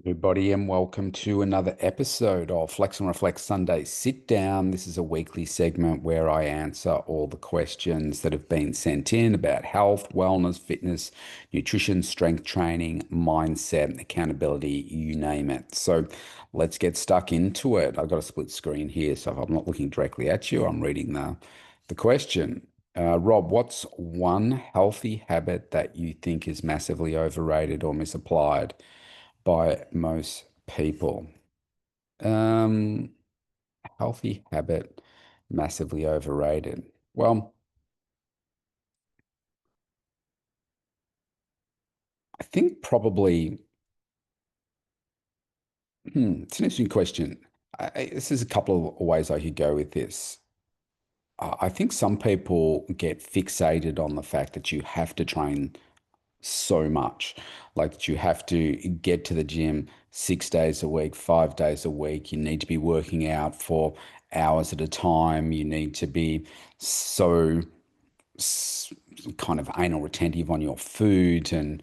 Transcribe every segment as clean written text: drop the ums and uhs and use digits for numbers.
Everybody, and welcome to another episode of Flex and Reflect Sunday Sit Down. This is a weekly segment where I answer all the questions that have been sent in about health, wellness, fitness, nutrition, strength training, mindset, accountability, you name it. So let's get stuck into it. I've got a split screen here, so if I'm not looking directly at you, I'm reading the question. Rob, what's one healthy habit that you think is massively overrated or misapplied by most people? Um, Healthy habit, massively overrated. Well, I think probably, it's an interesting question. This is a couple of ways I could go with this. I think some people get fixated on the fact that you have to train so much, like that you have to get to the gym 6 days a week, 5 days a week. You need to be working out for hours at a time. You need to be so s- kind of anal retentive on your food and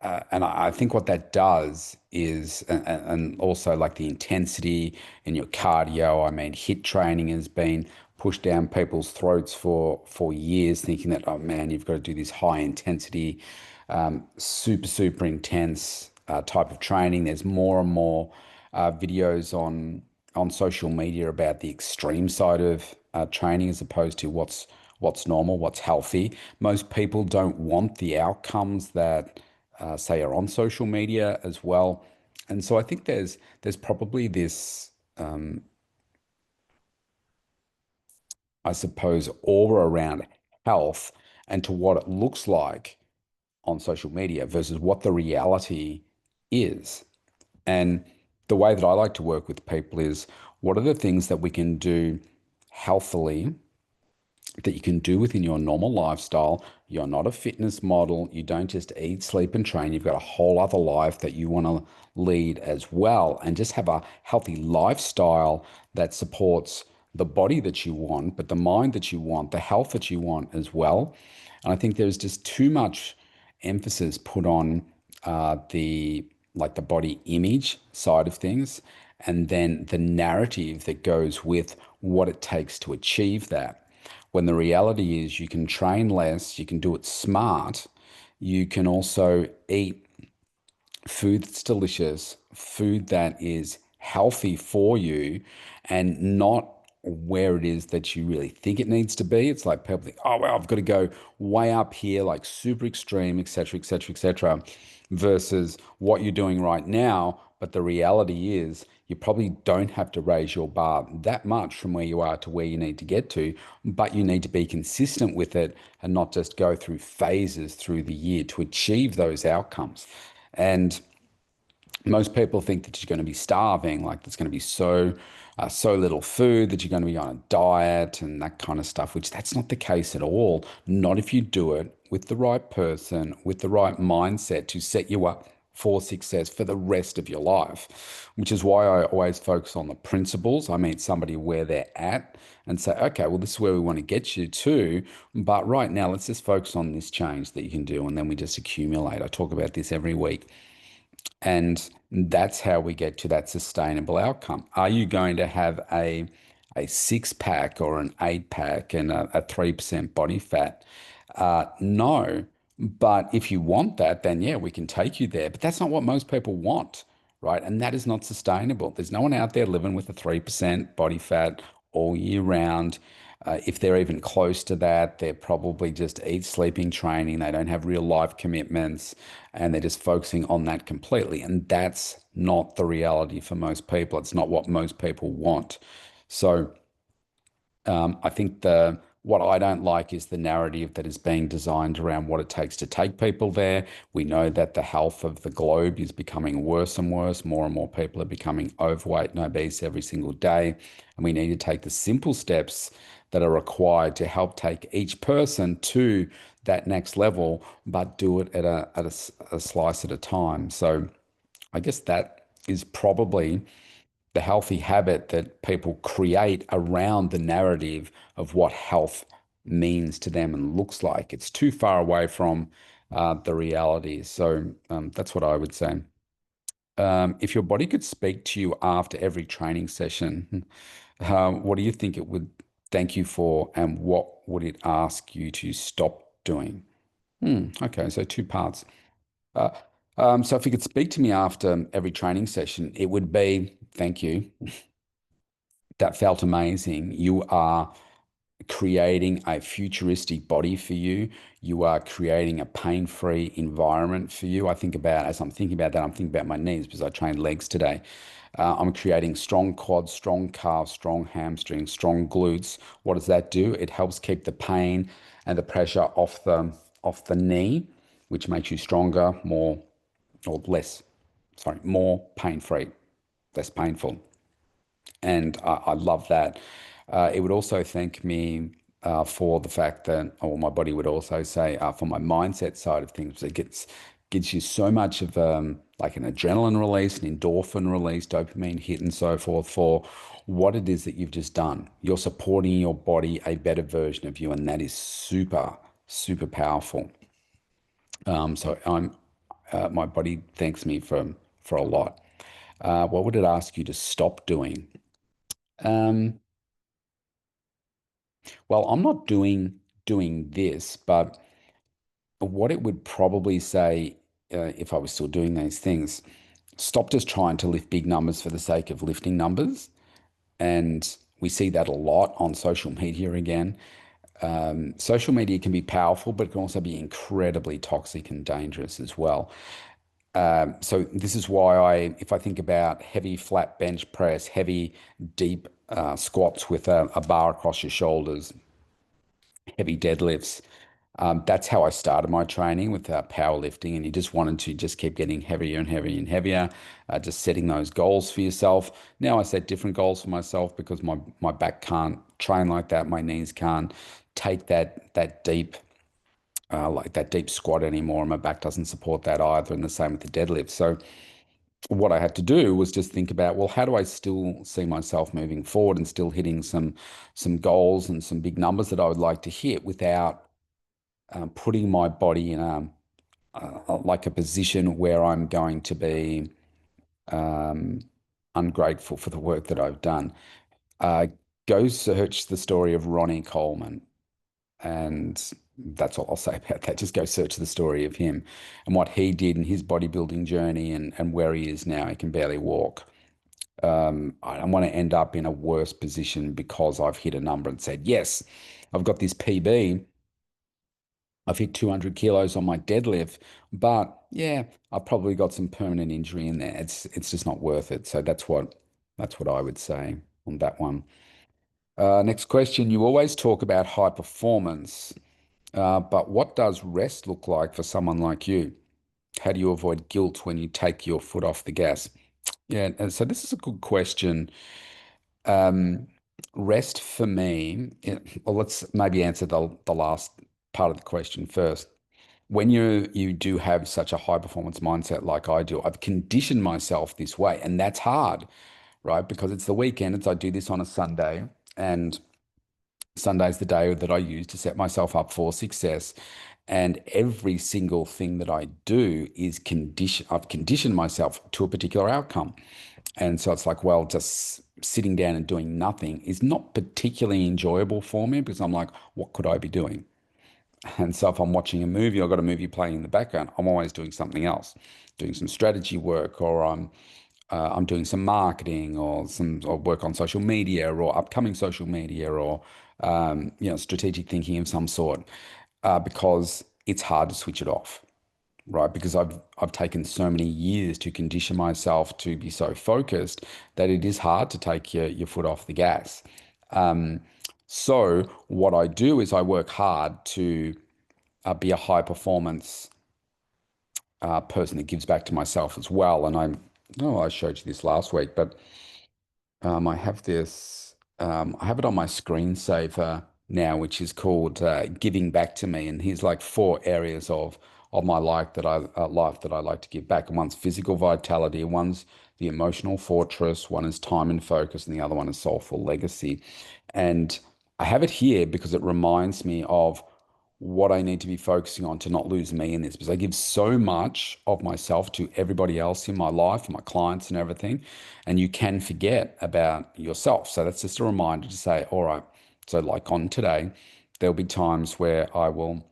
I think what that does is, and also like the intensity in your cardio. I mean, HIIT training has been pushed down people's throats for years, thinking that, oh man, you've got to do this high intensity, super intense type of training. There's more and more videos on social media about the extreme side of training as opposed to what's normal, what's healthy. Most people don't want the outcomes that say are on social media as well. And so I think there's probably this, I suppose, aura around health and to what it looks like on social media versus what the reality is. And the way that I like to work with people is what are the things that we can do healthily that you can do within your normal lifestyle. You're not a fitness model. You don't just eat, sleep, and train. You've got a whole other life that you want to lead as well, and just have a healthy lifestyle that supports the body that you want, but the mind that you want, the health that you want as well. And I think there's just too much emphasis put on the like the body image side of things, and then the narrative that goes with what it takes to achieve that. When the reality is you can train less, you can do it smart, you can also eat food that's delicious, food that is healthy for you, and not where it is that you really think it needs to be. It's like people think, oh, well, I've got to go way up here, like super extreme, etc., etc., etc., versus what you're doing right now. But the reality is, you probably don't have to raise your bar that much from where you are to where you need to get to, but you need to be consistent with it and not just go through phases through the year to achieve those outcomes. And most people think that you're going to be starving, like there's going to be so little food that you're going to be on a diet and that kind of stuff, which that's not the case at all. Not if you do it with the right person, with the right mindset to set you up for success for the rest of your life, which is why I always focus on the principles. I meet somebody where they're at and say, okay, well, this is where we want to get you to, but right now let's just focus on this change that you can do, and then we just accumulate. I talk about this every week. And that's how we get to that sustainable outcome. Are you going to have a six pack or an eight pack and a 3% body fat? No. But if you want that, then yeah, we can take you there. But that's not what most people want, right? And that is not sustainable. There's no one out there living with a 3% body fat all year round. If they're even close to that, they're probably just eat, sleeping, training. They don't have real life commitments and they're just focusing on that completely. And that's not the reality for most people. It's not what most people want. So I think the what I don't like is the narrative that is being designed around what it takes to take people there. We know that the health of the globe is becoming worse and worse. More and more people are becoming overweight and obese every single day. And we need to take the simple steps that are required to help take each person to that next level, but do it at a slice at a time. So I guess that is probably the healthy habit that people create around the narrative of what health means to them and looks like. It's too far away from the reality. So that's what I would say. If your body could speak to you after every training session, what do you think it would thank you for, and what would it ask you to stop doing? Okay, so two parts. Uh, so if you could speak to me after every training session, it would be thank you. That felt amazing. You are creating a futuristic body for you. You are creating a pain-free environment for you. As I'm thinking about that, I'm thinking about my knees because I trained legs today. I'm creating strong quads, strong calves, strong hamstrings, strong glutes. What does that do? It helps keep the pain and the pressure off the knee, which makes you stronger, more or less, sorry, more pain-free, less painful. And I love that. It would also thank me for the fact that, or my body would also say, for my mindset side of things, it gives you so much of like an adrenaline release, an endorphin release, dopamine hit, and so forth for what it is that you've just done. You're supporting your body, a better version of you, and that is super, super powerful. My body thanks me for a lot. What would it ask you to stop doing? Um, Well, I'm not doing this, but what it would probably say, if I was still doing these things, stop just trying to lift big numbers for the sake of lifting numbers. And we see that a lot on social media again. Social media can be powerful, but it can also be incredibly toxic and dangerous as well. So this is why if I think about heavy flat bench press, heavy deep squats with a bar across your shoulders, heavy deadlifts. That's how I started my training with powerlifting, and you just wanted to just keep getting heavier and heavier and heavier, just setting those goals for yourself. Now I set different goals for myself because my back can't train like that, my knees can't take that deep like that deep squat anymore, and my back doesn't support that either, and the same with the deadlift. So what I had to do was just think about, well, how do I still see myself moving forward and still hitting some goals and some big numbers that I would like to hit without putting my body in like a position where I'm going to be um, ungrateful for the work that I've done. Uh, Go search the story of Ronnie Coleman, and that's all I'll say about that. Just go search the story of him and what he did in his bodybuilding journey and where he is now. He can barely walk. I don't want to end up in a worse position because I've hit a number and said, yes, I've got this PB. I've hit 200 kilos on my deadlift, but yeah, I've probably got some permanent injury in there. It's just not worth it. So that's what I would say on that one. Next question. You always talk about high performance, but what does rest look like for someone like you? How do you avoid guilt when you take your foot off the gas? Yeah, and so this is a good question. Um, Rest for me, well, let's maybe answer the last part of the question first. When you do have such a high performance mindset like I do, I've conditioned myself this way, and that's hard, right? Because it's the weekend. I do this on a Sunday, and Sunday's the day that I use to set myself up for success. And every single thing that I do is condition. I've conditioned myself to a particular outcome. And so it's like, well, just sitting down and doing nothing is not particularly enjoyable for me because I'm like, what could I be doing? And so if I'm watching a movie, I've got a movie playing in the background, I'm always doing something else, doing some strategy work, or I'm doing some marketing or work on social media or upcoming social media or strategic thinking of some sort, because it's hard to switch it off, right? Because I've taken so many years to condition myself to be so focused that it is hard to take your foot off the gas. Um, so what I do is I work hard to be a high performance person that gives back to myself as well. And I showed you this last week, but I have this, I have it on my screensaver now, which is called Giving Back to Me. And here's like four areas of my life that I like to give back. And one's physical vitality, one's the emotional fortress, one is time and focus, and the other one is soulful legacy. And I have it here because it reminds me of what I need to be focusing on to not lose me in this, because I give so much of myself to everybody else in my life, my clients and everything, and you can forget about yourself. So that's just a reminder to say, all right, so like on today, there'll be times where I will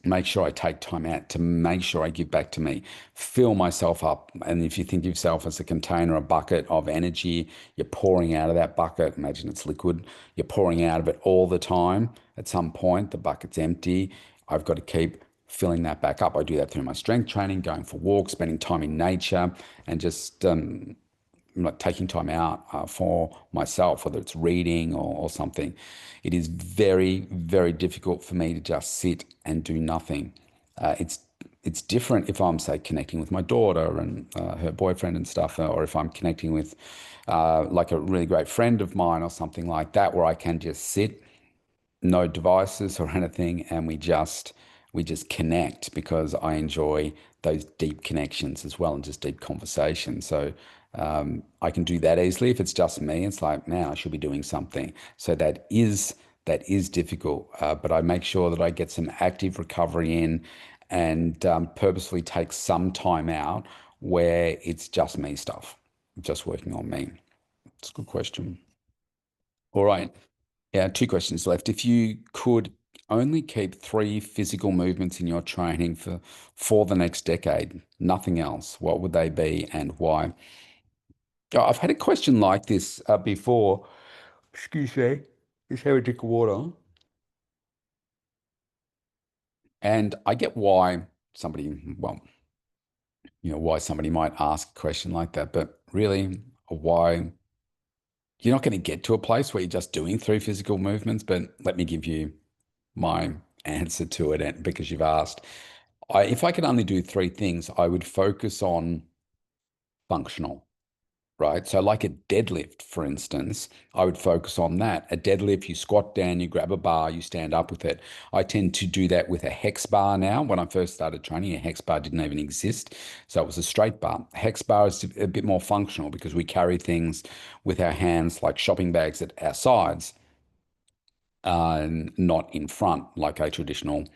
make sure I take time out to make sure I give back to me, fill myself up. And if you think of yourself as a container, a bucket of energy, you're pouring out of that bucket. Imagine it's liquid. You're pouring out of it all the time. At some point, the bucket's empty. I've got to keep filling that back up. I do that through my strength training, going for walks, spending time in nature, and just like taking time out for myself, whether it's reading or something. It is very, very difficult for me to just sit and do nothing. It's different if I'm, say, connecting with my daughter and her boyfriend and stuff, or if I'm connecting with like a really great friend of mine or something like that, where I can just sit, no devices or anything, and we just connect because I enjoy those deep connections as well and just deep conversation. So I can do that easily. If it's just me, it's like, man, I should be doing something. So that is difficult, but I make sure that I get some active recovery in and purposefully take some time out where it's just me stuff, just working on me. It's a good question. All right. Yeah, two questions left. If you could only keep three physical movements in your training for the next decade, nothing else, what would they be and why? I've had a question like this before. Excuse me. Just have a drink of water. And I get why somebody, well, why somebody might ask a question like that, but really, why you're not going to get to a place where you're just doing three physical movements. But let me give you my answer to it, and because you've asked. If I could only do three things, I would focus on functional, right? So, like a deadlift, for instance, I would focus on that. A deadlift, you squat down, you grab a bar, you stand up with it. I tend to do that with a hex bar now. When I first started training, a hex bar didn't even exist. So, it was a straight bar. Hex bar is a bit more functional because we carry things with our hands like shopping bags at our sides, not in front like a traditional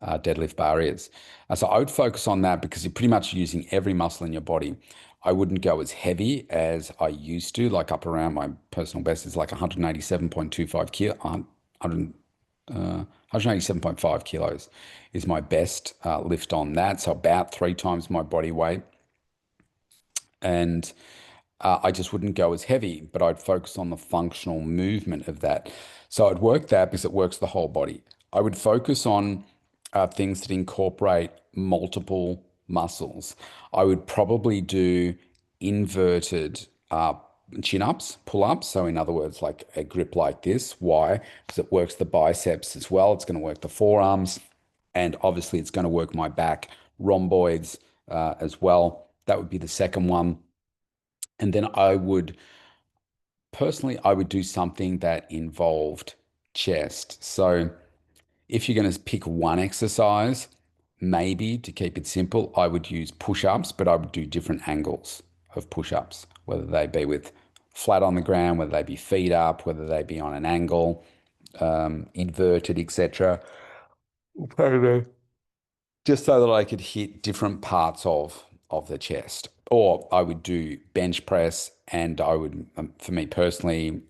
deadlift bar is. So I would focus on that because you're pretty much using every muscle in your body. I wouldn't go as heavy as I used to, like up around my personal best is like 187.25 kilo, 187.5 kilos is my best lift on that. So about three times my body weight. And I just wouldn't go as heavy, but I'd focus on the functional movement of that. So I'd work that because it works the whole body. I would focus on things that incorporate multiple muscles. I would probably do inverted chin ups, pull ups. So, in other words, like a grip like this. Why? Because it works the biceps as well. It's going to work the forearms. And obviously, it's going to work my back, rhomboids as well. That would be the second one. And then I would do something that involved chest. So if you're going to pick one exercise, maybe to keep it simple, I would use push-ups, but I would do different angles of push-ups, whether they be with flat on the ground, whether they be feet up, whether they be on an angle, inverted, etc. Pardon me. Just so that I could hit different parts of the chest. Or I would do bench press, and I would, for me personally,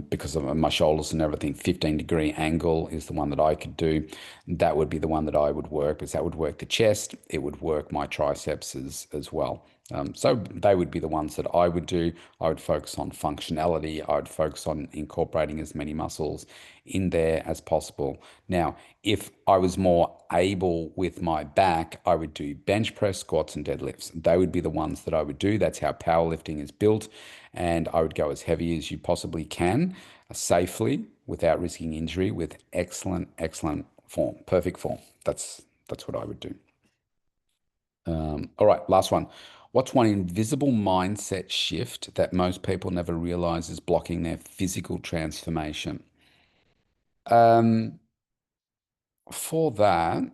because of my shoulders and everything, 15-degree angle is the one that I could do. That would be the one that I would work because that would work the chest. It would work my triceps as well. So they would be the ones that I would do. I would focus on functionality. I would focus on incorporating as many muscles in there as possible. Now, if I was more able with my back, I would do bench press, squats, and deadlifts. They would be the ones that I would do. That's how powerlifting is built. And I would go as heavy as you possibly can, safely, without risking injury, with excellent, excellent form, perfect form. That's what I would do. All right, last one. What's one invisible mindset shift that most people never realize is blocking their physical transformation? Um, for that,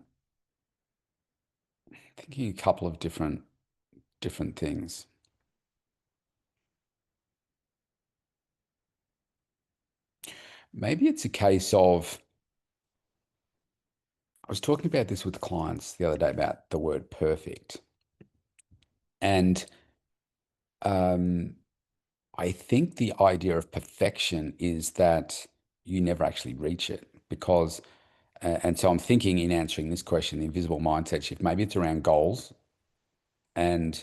thinking a couple of different things. Maybe it's a case of I was talking about this with clients the other day about the word perfect. And um, I think the idea of perfection is that you never actually reach it because, and so I'm thinking in answering this question, the invisible mindset shift, maybe it's around goals and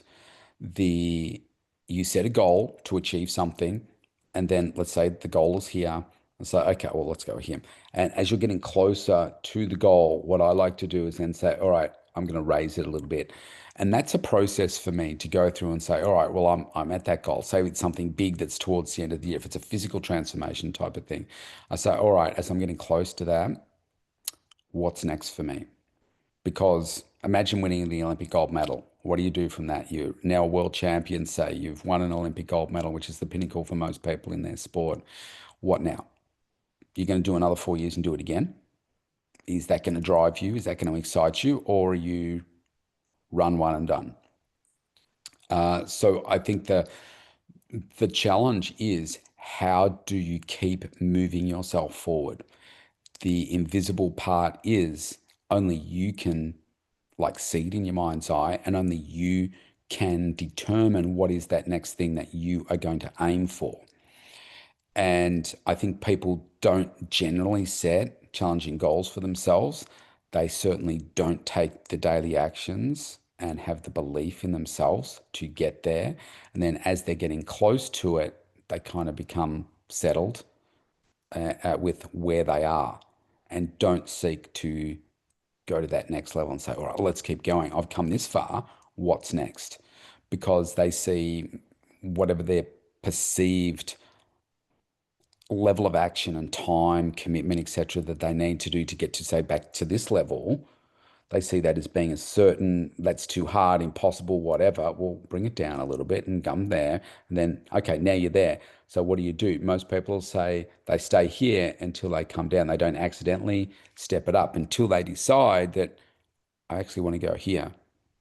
the you set a goal to achieve something, and then let's say the goal is here. And so, okay, well, let's go here. And as you're getting closer to the goal, what I like to do is then say, all right, I'm going to raise it a little bit. And that's a process for me to go through and say, all right, well, I'm at that goal. Say it's something big that's towards the end of the year. If it's a physical transformation type of thing, I say, all right, as I'm getting close to that, what's next for me? Because imagine winning the Olympic gold medal. What do you do from that? You're now a world champion, say you've won an Olympic gold medal, which is the pinnacle for most people in their sport. What now? You're going to do another 4 years and do it again? Is that going to drive you? Is that going to excite you? Or are you run one and done? So I think the challenge is how do you keep moving yourself forward? The invisible part is only you can like see it in your mind's eye, and only you can determine what is that next thing that you are going to aim for. And I think people don't generally set challenging goals for themselves. They certainly don't take the daily actions and have the belief in themselves to get there. And then as they're getting close to it, they kind of become settled with where they are and don't seek to go to that next level and say, all right, let's keep going. I've come this far. What's next? Because they see whatever their perceived level of action and time, commitment, etc., that they need to do to get to say back to this level, they see that as being a certain, that's too hard, impossible, whatever. Well, bring it down a little bit and come there. And then, okay, now you're there. So what do? Most people say they stay here until they come down. They don't accidentally step it up until they decide that I actually want to go here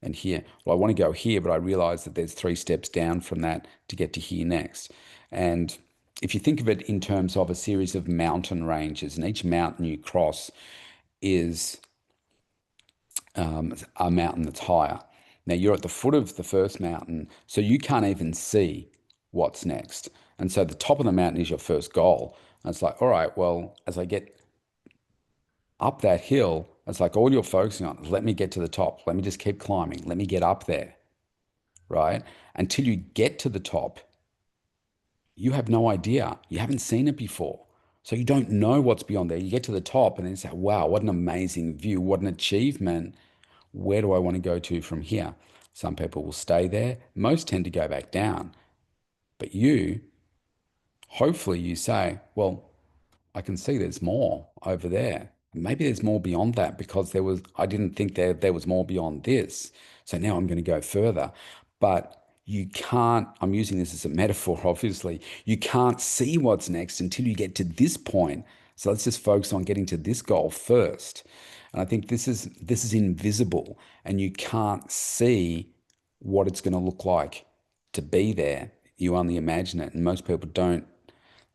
and here. Well, I want to go here, but I realize that there's 3 steps down from that to get to here next. And if you think of it in terms of a series of mountain ranges, and each mountain you cross is a mountain that's higher. Now you're at the foot of the first mountain, so you can't even see what's next. And so the top of the mountain is your first goal. And it's like, all right, well, as I get up that hill, it's like all you're focusing on is let me get to the top. Let me just keep climbing. Let me get up there, right? Until you get to the top, you have no idea. You haven't seen it before. So you don't know what's beyond there. You get to the top and then say, wow, what an amazing view. What an achievement. Where do I want to go to from here? Some people will stay there. Most tend to go back down. But you, hopefully, you say, well, I can see there's more over there. Maybe there's more beyond that because I didn't think there was more beyond this. So now I'm going to go further. But you can't, I'm using this as a metaphor, obviously. You can't see what's next until you get to this point. So let's just focus on getting to this goal first. And I think this is invisible and you can't see what it's going to look like to be there. You only imagine it. And most people don't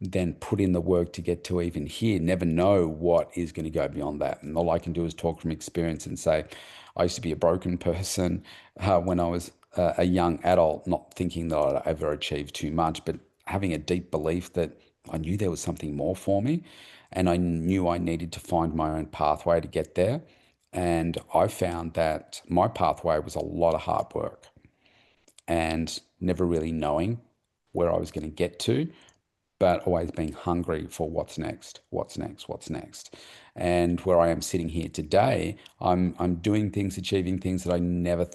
then put in the work to get to even here, never know what is going to go beyond that. And all I can do is talk from experience and say, I used to be a broken person when I was a young adult, not thinking that I'd ever achieve too much, but having a deep belief that I knew there was something more for me. And I knew I needed to find my own pathway to get there. And I found that my pathway was a lot of hard work and never really knowing where I was going to get to, but always being hungry for what's next, what's next, what's next. And where I am sitting here today, I'm doing things, achieving things that I never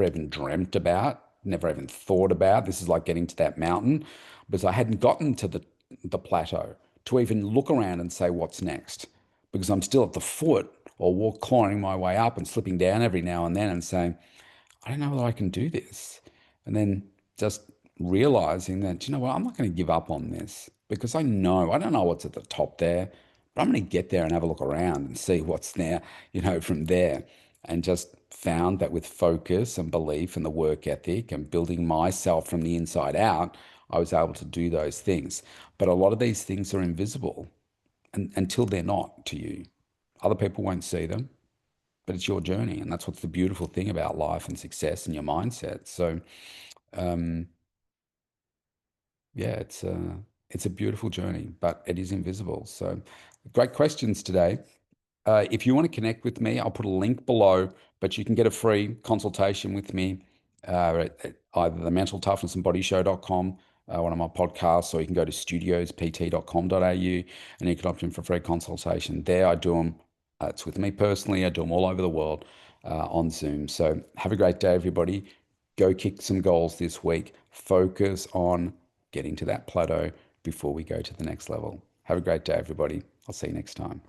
even dreamt about, never even thought about. This is like getting to that mountain because I hadn't gotten to the plateau to even look around and say what's next because I'm still at the foot or climbing my way up and slipping down every now and then and saying, I don't know whether I can do this. And then just realizing that, you know what, I'm not going to give up on this because I don't know what's at the top there, but I'm going to get there and have a look around and see what's there, from there. And just found that with focus and belief and the work ethic and building myself from the inside out, I was able to do those things. But a lot of these things are invisible until they're not to you. Other people won't see them. but it's your journey, and that's what's the beautiful thing about life and success and your mindset. So, um, yeah, it's a beautiful journey, but it is invisible. So, great questions today. If you want to connect with me, I'll put a link below, but you can get a free consultation with me at either the mentaltoughnessandbodyshow.com, one of my podcasts, or you can go to studiospt.com.au and you can opt in for a free consultation. There, I do them. It's with me personally. I do them all over the world on Zoom. So have a great day, everybody. Go kick some goals this week. Focus on getting to that plateau before we go to the next level. Have a great day, everybody. I'll see you next time.